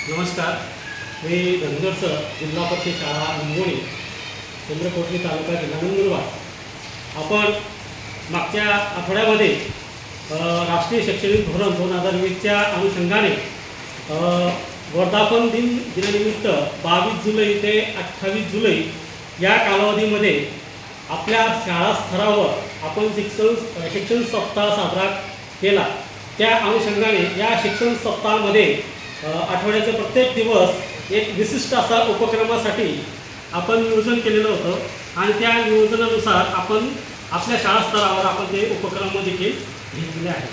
नमस्कार. मी धनगर सर, जिल्हा परिषद शाळा निंबोणी, चंद्रकोटली तालुका, जिल्हा नंदुरबार. आपण मागच्या आठवड्यामध्ये राष्ट्रीय शैक्षणिक धोरण 2020च्या अनुषंगाने वर्धापन दिनानिमित्त 22 जुलै ते 28 जुलै या कालावधीमध्ये आपल्या शाळा स्तरावर आपण शिक्षण सप्ताह साजरा केला. त्या अनुषंगाने या शिक्षण सप्ताहामध्ये आठवड्याचा प्रत्येक दिवस एक विशिष्ट असा उपक्रमासाठी आपण नियोजन केलेलं होतं आणि त्या नियोजनानुसार आपण आपल्या शाळा स्तरावर आपण ते उपक्रम देखील घेतलेले आहेत.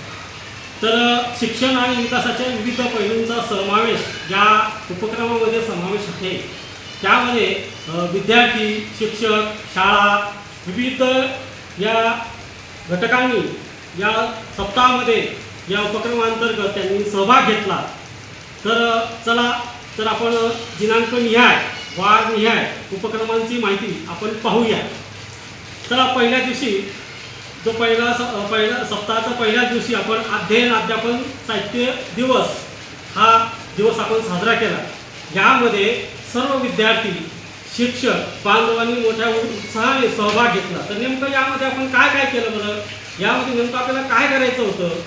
तर शिक्षण आणि विकासाच्या विविध पैलूंचा समावेश या उपक्रमामध्ये समावेश आहे. त्यामध्ये विद्यार्थी, शिक्षक, शाळा, विविध या घटकांनी या सप्ताहामध्ये या उपक्रमांतर्गत त्यांनी सहभाग घेतला. तर आपण दिनांकनिहाय, वारनिहाय उपक्रमांची माहिती आपण पाहूया. चला, पहिल्या दिवशी जो पहिला सप्ताहाचा पहिल्या दिवशी आपण अध्यापन साहित्य दिवस हा दिवस आपण साजरा केला. यामध्ये सर्व विद्यार्थी, शिक्षक बांधवांनी मोठ्या उत्साहाने सहभाग घेतला. तर नेमकं यामध्ये आपण काय काय केलं बरं? यामध्ये नेमकं आपल्याला काय करायचं होतं?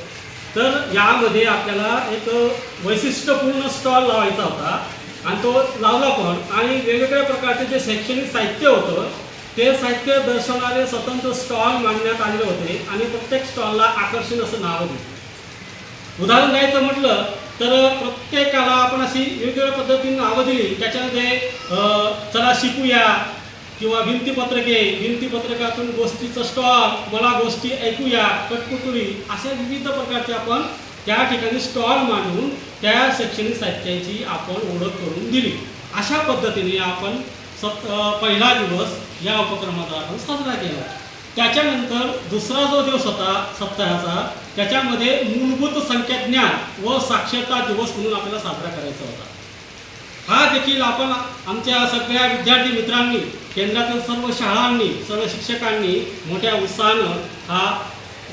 तर यामध्ये आपल्याला एक वैशिष्ट्यपूर्ण स्टॉल लावायचा होता आणि तो लावला पण. आणि वेगवेगळ्या प्रकारचे जे शैक्षणिक साहित्य होतं ते साहित्य दर्शवणारे स्वतंत्र स्टॉल मांडण्यात आलेले होते आणि प्रत्येक स्टॉलला आकर्षण असं नाव दिलं. उदाहरण द्यायचं म्हटलं तर प्रत्येकाला आपण अशी वेगवेगळ्या पद्धतीने नावं दिली. त्याच्यामध्ये चला शिकूया किंवा भिंतीपत्रकातून गोष्टीचं स्टॉल, मला गोष्टी ऐकूया, कटपुतळी, अशा विविध प्रकारचे आपण त्या ठिकाणी स्टॉल मांडून त्या शैक्षणिक साहित्याची आपण ओळख करून दिली. अशा पद्धतीने आपण पहिला दिवस या उपक्रमाचा आपण साजरा केला. त्याच्यानंतर दुसरा जो दिवस होता सप्ताहाचा, त्याच्यामध्ये मूलभूत संख्याज्ञान व साक्षरता दिवस म्हणून आपल्याला साजरा करायचा होता. हा देखील आपण आमच्या सगळ्या विद्यार्थी मित्रांनी, केंद्रातील सर्व शाळांनी, सर्व शिक्षकांनी मोठ्या उत्साहानं हा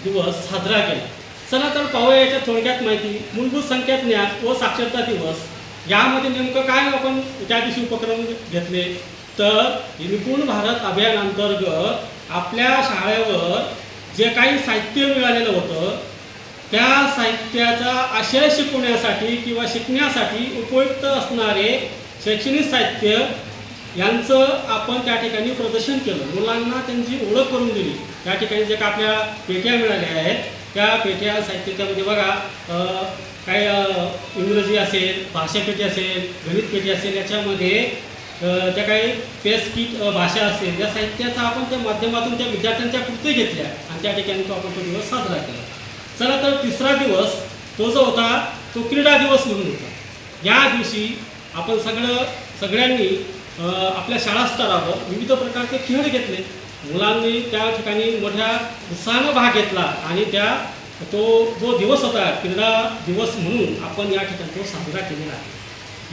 दिवस साजरा केला. चला तर पाहूया याच्या थोडक्यात माहिती. मूलभूत संख्याज्ञान व साक्षरता दिवस यामध्ये नेमकं काय आपण त्या दिवशी उपक्रम घेतले? तर निपुण भारत अभियानांतर्गत आपल्या शाळेवर जे काही साहित्य मिळालेलं होतं त्या साहित्याचा आशय शिकवण्यासाठी किंवा शिकण्यासाठी उपयुक्त असणारे शैक्षणिक साहित्य यांचं आपण त्या ठिकाणी प्रदर्शन केलं. मुलांना त्यांची ओळख करून दिली. त्या ठिकाणी जे का आपल्या पेट्या मिळाल्या आहेत त्या पेट्या साहित्यामध्ये बघा काय इंग्रजी असेल, भाषा पेटी असेल, गणित पेटी असेल, याच्यामध्ये त्या काही पेस किट भाषा असेल, या साहित्याचा आपण त्या माध्यमातून त्या विद्यार्थ्यांच्या कृती घेतल्या आणि त्या ठिकाणी आपण तो दिवस साजरा केला. चला तर तिसरा दिवस तो जो होता तो क्रीडा दिवस म्हणून होता. या दिवशी आपण सगळ्यांनी आपल्या शाळा स्तरावर विविध प्रकारचे खेळ घेतले. मुलांनी त्या ठिकाणी मोठ्या उत्साहानं भाग घेतला आणि तो जो दिवस होता क्रीडा दिवस म्हणून आपण या ठिकाणी तो साजरा केलेला आहे.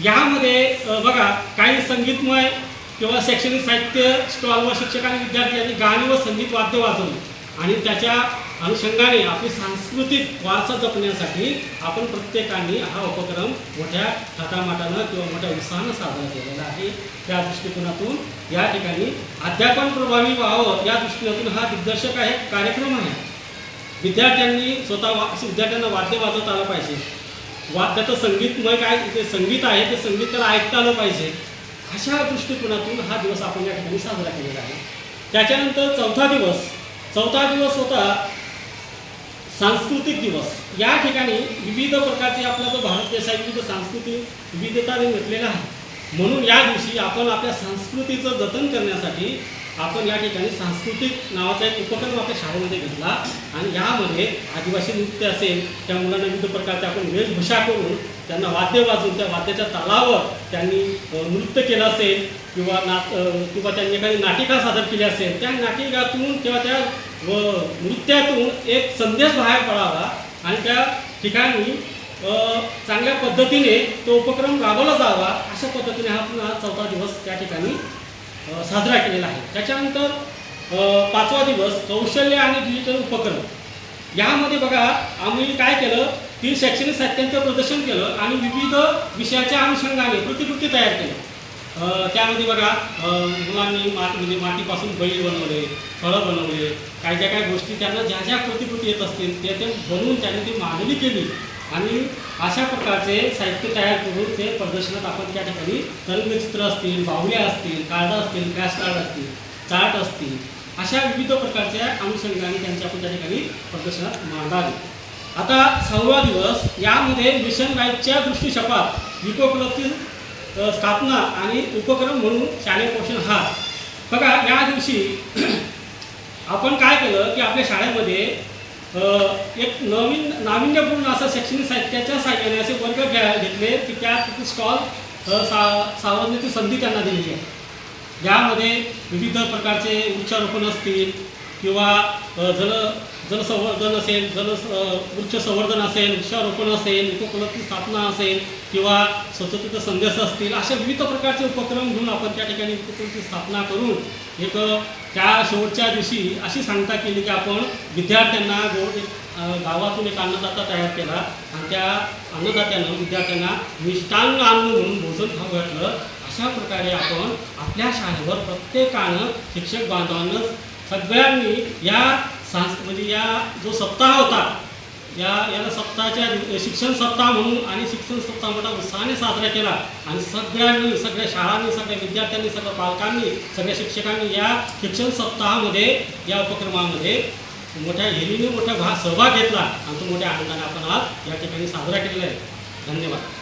यामध्ये बघा काही संगीतमय किंवा शैक्षणिक साहित्य स्टॉलवर शिक्षकांनी विद्यार्थ्यांनी गाणी व संगीत वाद्य वाजवली आणि त्याच्या अनुषंगाने आपली सांस्कृतिक वारसा जपण्यासाठी आपण प्रत्येकाने हा उपक्रम मोठ्या थाटामाटानं किंवा मोठ्या उत्साहानं साजरा केलेला आहे. त्या दृष्टिकोनातून या ठिकाणी अध्यापन प्रभावी व्हावं या दृष्टिकोनातून हा दिग्दर्शक आहे कार्यक्रम आहे. विद्यार्थ्यांनी विद्यार्थ्यांना वाद्य वाजवता आलं पाहिजे. त्याचं संगीतमय काय जे संगीत आहे ते संगीत त्याला ऐकता आलं पाहिजे. अशा दृष्टिकोनातून हा दिवस आपण या ठिकाणी साजरा केलेला आहे. त्याच्यानंतर चौथा दिवस होता सांस्कृतिक दिवस. या ठिकाणी विविध प्रकारचे आपला जो भारत देश आहे विविध सांस्कृतिक विविधताने नटलेला आहे. म्हणून या दिवशी आपण आपल्या संस्कृतीचं जतन करण्यासाठी आपण या ठिकाणी सांस्कृतिक नावाचा एक उपक्रम आपल्या शाळेमध्ये घेतला आणि यामध्ये आदिवासी नृत्य असेल, त्या मुलांना विविध प्रकारचे आपण वेशभूषा करून त्यांना वाद्य वाजवून त्या वाद्याच्या तालावर त्यांनी नृत्य केलं असेल किंवा त्यांनी एखादी नाटिका सादर केली असेल. त्या नाटिकातून किंवा त्या नृत्यातून एक संदेश बाहेर पडावा आणि त्या ठिकाणी चांगल्या पद्धतीने तो उपक्रम राबवला जावा. अशा पद्धतीने हा चौथा दिवस त्या ठिकाणी साजरा केलेला आहे. त्याच्यानंतर पाचवा दिवस कौशल्य आणि डिजिटल उपक्रम. यामध्ये बघा आम्ही काय केलं 3 शैक्षणिक साहित्यांचं प्रदर्शन केलं आणि विविध विषयाच्या अनुषंगाने प्रतिकृती तयार केल्या। त्यामध्ये बघा मुलांनी म्हणजे मातीपासून बैल बनवले, फळं बनवले, काय ज्या काय गोष्टी त्यांना ज्या ज्या प्रतिकृती येत असतील ते बनवून त्यांनी ती मांडणी केली आणि अशा प्रकारचे साहित्य तयार करून ते प्रदर्शनात आपण त्या ठिकाणी तरंगचित्र असतील, बाहुल्या असतील, कार्ड असतील, क्रॅश कार्ड असतील, चार्ट असतील, अशा विविध प्रकारच्या अनुषंगाने त्यांची आपण त्या ठिकाणी प्रदर्शनात मांडावी। आता 6वा दिवस यामध्ये मिशन लाईफच्या दृष्टिक्षेपात विकोपलब्धी स्थापना आणि उपक्रम म्हणून शालेय पोषण आहार। बघा या दिवशी आपण काय केलं की आपल्या शाळेमध्ये एक नाविन्यपूर्ण असं शैक्षणिक साहित्याच्या साहाय्याने असे वर्ग घेतले की त्या स्टॉल सावरण्याची संधी त्यांना दिलेली आहे। यामध्ये विविध प्रकारचे वृक्षारोपण असतील किंवा जलसंवर्धन असेल, वृक्ष संवर्धन असेल, वृक्षारोपण असेल, उपकुलती स्थापना असेल किंवा स्वच्छतेचा संदेश असतील, अशा विविध प्रकारचे उपक्रम घेऊन आपण त्या ठिकाणी उपकुलती स्थापना करून एक त्या शेवटच्या दिवशी अशी सांगता केली की आपण विद्यार्थ्यांना गावातून एक अन्नदाता तयार केला आणि त्या अन्नदात्यानं विद्यार्थ्यांना मिष्टान्न अन्न म्हणून भोजन खाऊ घातलं। अशा प्रकारे आपण आपल्या शाळेवर प्रत्येकानं शिक्षक बांधवांना सगळ्यांनी या म्हणजे या जो सप्ताह होता याला सप्ताहाच्या शिक्षण सप्ताह म्हणून आणि शिक्षण सप्ताह मोठा उत्साहाने साजरा केला आणि सगळ्यांनी, सगळ्या शाळांनी, सगळ्या विद्यार्थ्यांनी, सगळ्या पालकांनी, सगळ्या शिक्षकांनी या शिक्षण सप्ताहामध्ये या उपक्रमामध्ये मोठ्या हेरीने मोठा सहभाग घेतला आणि तो मोठ्या आनंदाने आपण आज या ठिकाणी साजरा केलेला आहे। धन्यवाद।